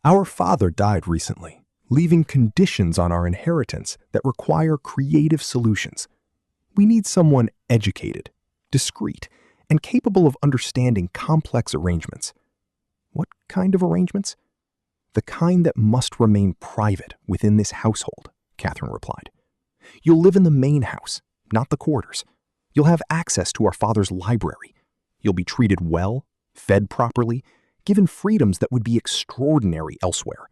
Our father died recently, leaving conditions on our inheritance that require creative solutions. We need someone educated, discreet, and capable of understanding complex arrangements. What kind of arrangements? The kind that must remain private within this household, Catherine replied. You'll live in the main house, not the quarters. You'll have access to our father's library. You'll be treated well, fed properly, given freedoms that would be extraordinary elsewhere.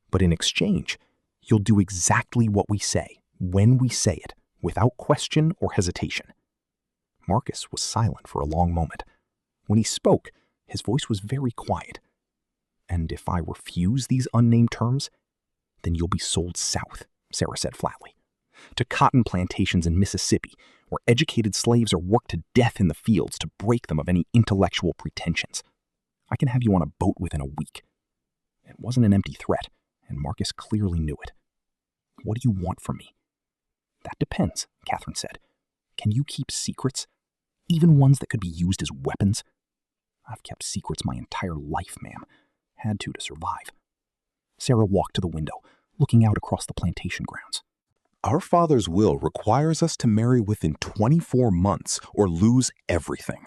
But in exchange, you'll do exactly what we say, when we say it, without question or hesitation. Marcus was silent for a long moment. When he spoke, his voice was very quiet. And if I refuse these unnamed terms, then you'll be sold south, Sarah said flatly, to cotton plantations in Mississippi, where educated slaves are worked to death in the fields to break them of any intellectual pretensions. I can have you on a boat within a week. It wasn't an empty threat, and Marcus clearly knew it. What do you want from me? That depends, Catherine said. Can you keep secrets, even ones that could be used as weapons? I've kept secrets my entire life, ma'am. Had to survive. Sarah walked to the window, looking out across the plantation grounds. Our father's will requires us to marry within 24 months or lose everything.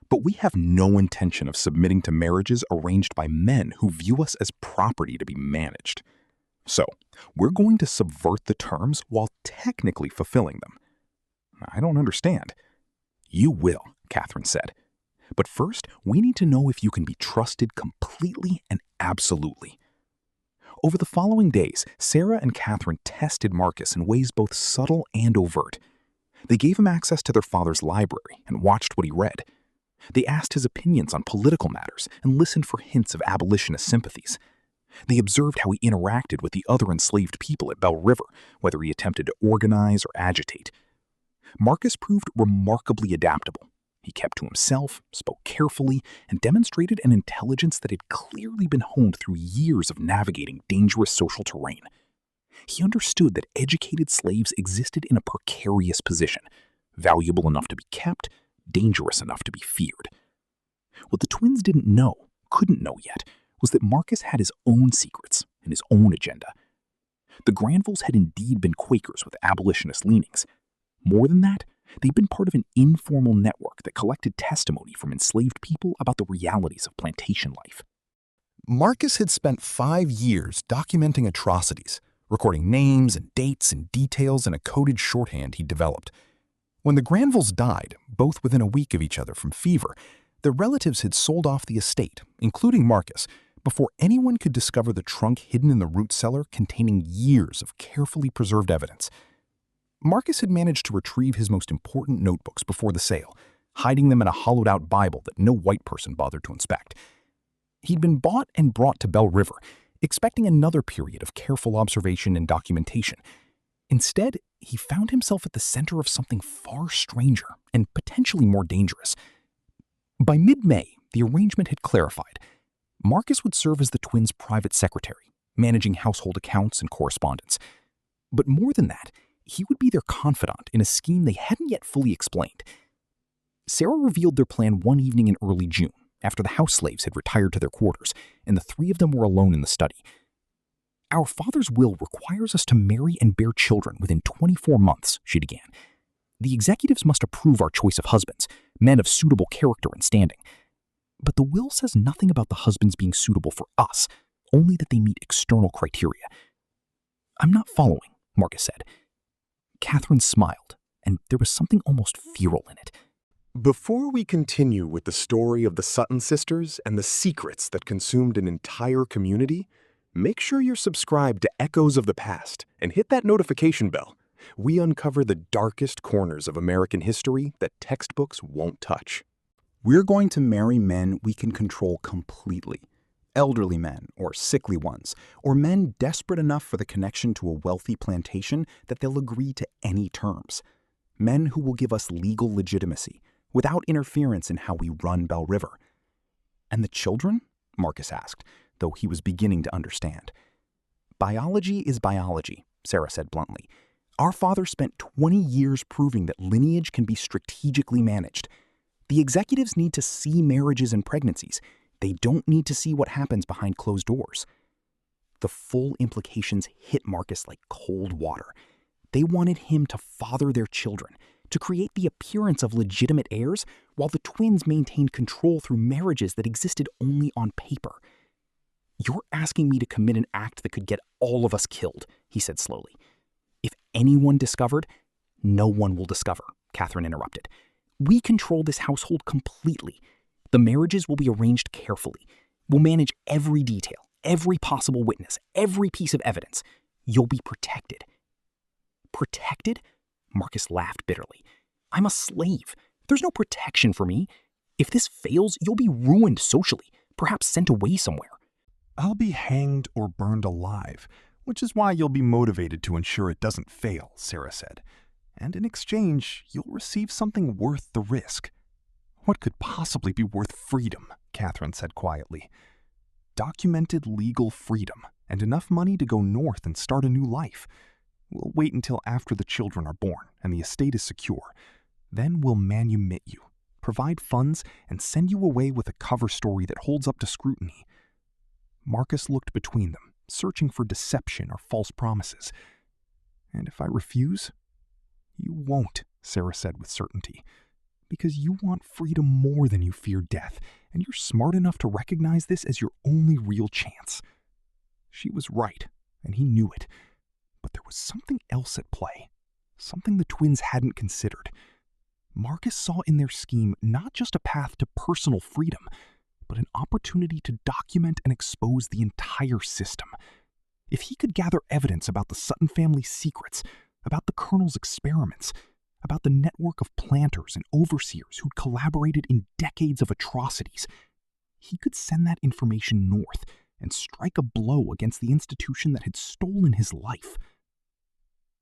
But we have no intention of submitting to marriages arranged by men who view us as property to be managed. So, we're going to subvert the terms while technically fulfilling them. I don't understand. You will, Catherine said. But first, we need to know if you can be trusted completely and absolutely. Over the following days, Sarah and Catherine tested Marcus in ways both subtle and overt. They gave him access to their father's library and watched what he read. They asked his opinions on political matters and listened for hints of abolitionist sympathies. They observed how he interacted with the other enslaved people at Bell River, whether he attempted to organize or agitate. Marcus proved remarkably adaptable. He kept to himself, spoke carefully, and demonstrated an intelligence that had clearly been honed through years of navigating dangerous social terrain. He understood that educated slaves existed in a precarious position, valuable enough to be kept, dangerous enough to be feared. What the twins couldn't know yet, was that Marcus had his own secrets and his own agenda. The Granvilles had indeed been Quakers with abolitionist leanings. More than that, they'd been part of an informal network that collected testimony from enslaved people about the realities of plantation life. Marcus had spent 5 years documenting atrocities, recording names and dates and details in a coded shorthand he'd developed. When the Granvilles died, both within a week of each other from fever, their relatives had sold off the estate, including Marcus, before anyone could discover the trunk hidden in the root cellar containing years of carefully preserved evidence. Marcus had managed to retrieve his most important notebooks before the sale, hiding them in a hollowed-out Bible that no white person bothered to inspect. He'd been bought and brought to Bell River, expecting another period of careful observation and documentation. Instead, he found himself at the center of something far stranger and potentially more dangerous. By mid-May, the arrangement had clarified. Marcus would serve as the twins' private secretary, managing household accounts and correspondence. But more than that, he would be their confidant in a scheme they hadn't yet fully explained. Sarah revealed their plan one evening in early June, after the house slaves had retired to their quarters, and the three of them were alone in the study. Our father's will requires us to marry and bear children within 24 months, she began. The executives must approve our choice of husbands, men of suitable character and standing. But the will says nothing about the husbands being suitable for us, only that they meet external criteria. I'm not following, Marcus said. Catherine smiled, and there was something almost feral in it. Before we continue with the story of the Sutton sisters and the secrets that consumed an entire community, make sure you're subscribed to Echoes of the Past and hit that notification bell. We uncover the darkest corners of American history that textbooks won't touch. We're going to marry men we can control completely. Elderly men, or sickly ones, or men desperate enough for the connection to a wealthy plantation that they'll agree to any terms. Men who will give us legal legitimacy, without interference in how we run Bell River. And the children? Marcus asked, though he was beginning to understand. Biology is biology, Sarah said bluntly. Our father spent 20 years proving that lineage can be strategically managed. The executives need to see marriages and pregnancies. They don't need to see what happens behind closed doors. The full implications hit Marcus like cold water. They wanted him to father their children, to create the appearance of legitimate heirs, while the twins maintained control through marriages that existed only on paper. "You're asking me to commit an act that could get all of us killed," he said slowly. "If anyone discovered, no one will discover," Catherine interrupted. "We control this household completely. The marriages will be arranged carefully. We'll manage every detail, every possible witness, every piece of evidence. You'll be protected." "Protected?" Marcus laughed bitterly. "I'm a slave. There's no protection for me. If this fails, you'll be ruined socially, perhaps sent away somewhere." "I'll be hanged or burned alive, which is why you'll be motivated to ensure it doesn't fail," Sarah said. "And in exchange, you'll receive something worth the risk." "What could possibly be worth freedom?" Catherine said quietly. "Documented legal freedom and enough money to go north and start a new life. We'll wait until after the children are born and the estate is secure. Then we'll manumit you, provide funds, and send you away with a cover story that holds up to scrutiny." Marcus looked between them, searching for deception or false promises. "And if I refuse?" "You won't," Sarah said with certainty, "because you want freedom more than you fear death, and you're smart enough to recognize this as your only real chance." She was right, and he knew it. But there was something else at play, something the twins hadn't considered. Marcus saw in their scheme not just a path to personal freedom, but an opportunity to document and expose the entire system. If he could gather evidence about the Sutton family's secrets, about the Colonel's experiments, about the network of planters and overseers who'd collaborated in decades of atrocities, he could send that information north and strike a blow against the institution that had stolen his life.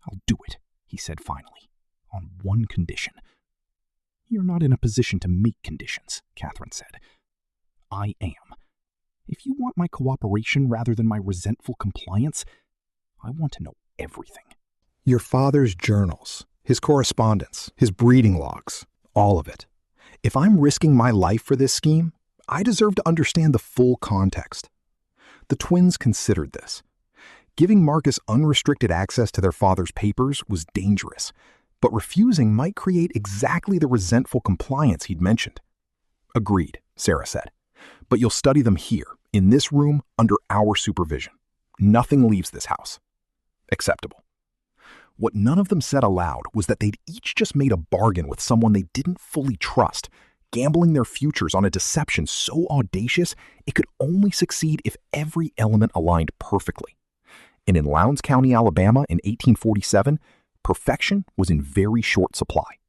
"I'll do it," he said finally, "on one condition." "You're not in a position to make conditions," Catherine said. "I am. If you want my cooperation rather than my resentful compliance, I want to know everything." "Your father's journals, his correspondence, his breeding logs, all of it. If I'm risking my life for this scheme, I deserve to understand the full context." The twins considered this. Giving Marcus unrestricted access to their father's papers was dangerous, but refusing might create exactly the resentful compliance he'd mentioned. "Agreed," Sarah said. "But you'll study them here, in this room, under our supervision. Nothing leaves this house." Acceptable. What none of them said aloud was that they'd each just made a bargain with someone they didn't fully trust, gambling their futures on a deception so audacious it could only succeed if every element aligned perfectly. And in Lowndes County, Alabama in 1847, perfection was in very short supply.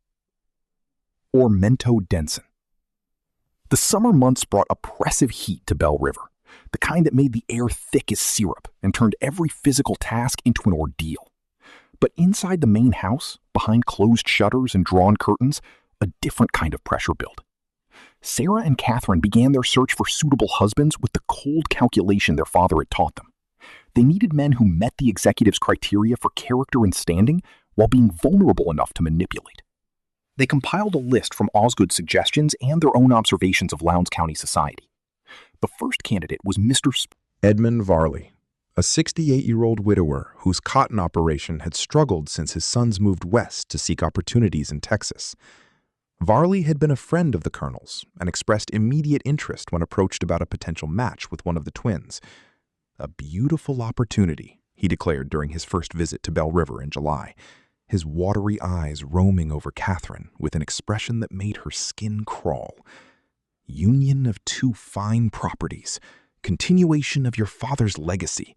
Ormento Denson. The summer months brought oppressive heat to Bell River, the kind that made the air thick as syrup and turned every physical task into an ordeal. But inside the main house, behind closed shutters and drawn curtains, a different kind of pressure built. Sarah and Catherine began their search for suitable husbands with the cold calculation their father had taught them. They needed men who met the executive's criteria for character and standing while being vulnerable enough to manipulate. They compiled a list from Osgood's suggestions and their own observations of Lowndes County society. The first candidate was Mr. Edmund Varley, a 68-year-old widower whose cotton operation had struggled since his sons moved west to seek opportunities in Texas. Varley had been a friend of the Colonel's and expressed immediate interest when approached about a potential match with one of the twins. "A beautiful opportunity," he declared during his first visit to Bell River in July, his watery eyes roaming over Catherine with an expression that made her skin crawl. "Union of two fine properties, continuation of your father's legacy.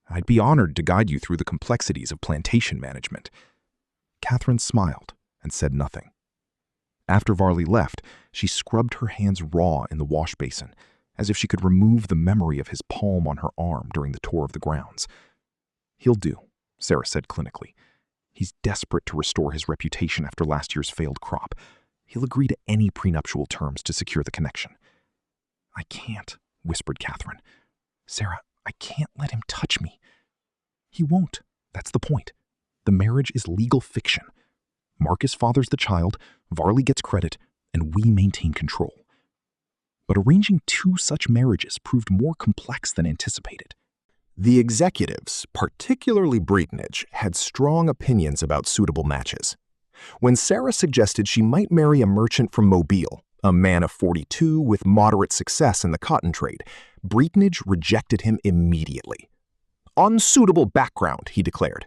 I'd be honored to guide you through the complexities of plantation management." Catherine smiled and said nothing. After Varley left, she scrubbed her hands raw in the wash basin, as if she could remove the memory of his palm on her arm during the tour of the grounds. "He'll do," Sarah said clinically. "He's desperate to restore his reputation after last year's failed crop. He'll agree to any prenuptial terms to secure the connection." "I can't," whispered Catherine. "Sarah, I can't let him touch me." "He won't. That's the point. The marriage is legal fiction. Marcus fathers the child, Varley gets credit, and we maintain control." But arranging two such marriages proved more complex than anticipated. The executives, particularly Breetonage, had strong opinions about suitable matches. When Sarah suggested she might marry a merchant from Mobile, a man of 42 with moderate success in the cotton trade, Breetonage rejected him immediately. "Unsuitable background," he declared.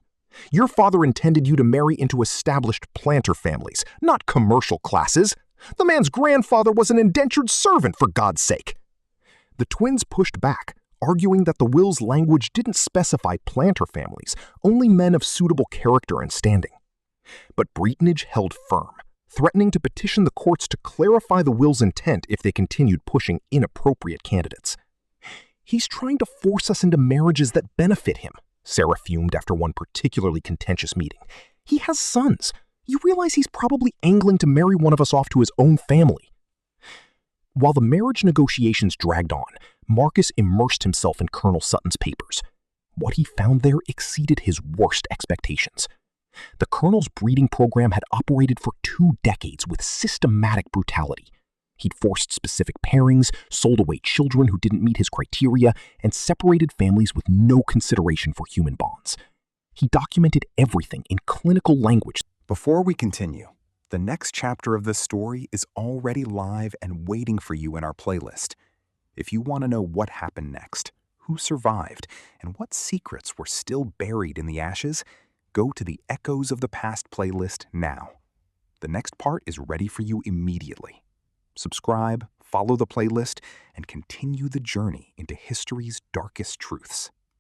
"Your father intended you to marry into established planter families, not commercial classes. The man's grandfather was an indentured servant, for God's sake." The twins pushed back, arguing that the will's language didn't specify planter families, only men of suitable character and standing. But Breetonage held firm, threatening to petition the courts to clarify the will's intent if they continued pushing inappropriate candidates. "He's trying to force us into marriages that benefit him," Sarah fumed after one particularly contentious meeting. "He has sons. You realize he's probably angling to marry one of us off to his own family." While the marriage negotiations dragged on, Marcus immersed himself in Colonel Sutton's papers. What he found there exceeded his worst expectations. The Colonel's breeding program had operated for 2 decades with systematic brutality. He'd forced specific pairings, sold away children who didn't meet his criteria, and separated families with no consideration for human bonds. He documented everything in clinical language. Before we continue, the next chapter of this story is already live and waiting for you in our playlist. If you want to know what happened next, who survived, and what secrets were still buried in the ashes, go to the Echoes of the Past playlist now. The next part is ready for you immediately. Subscribe, follow the playlist, and continue the journey into history's darkest truths.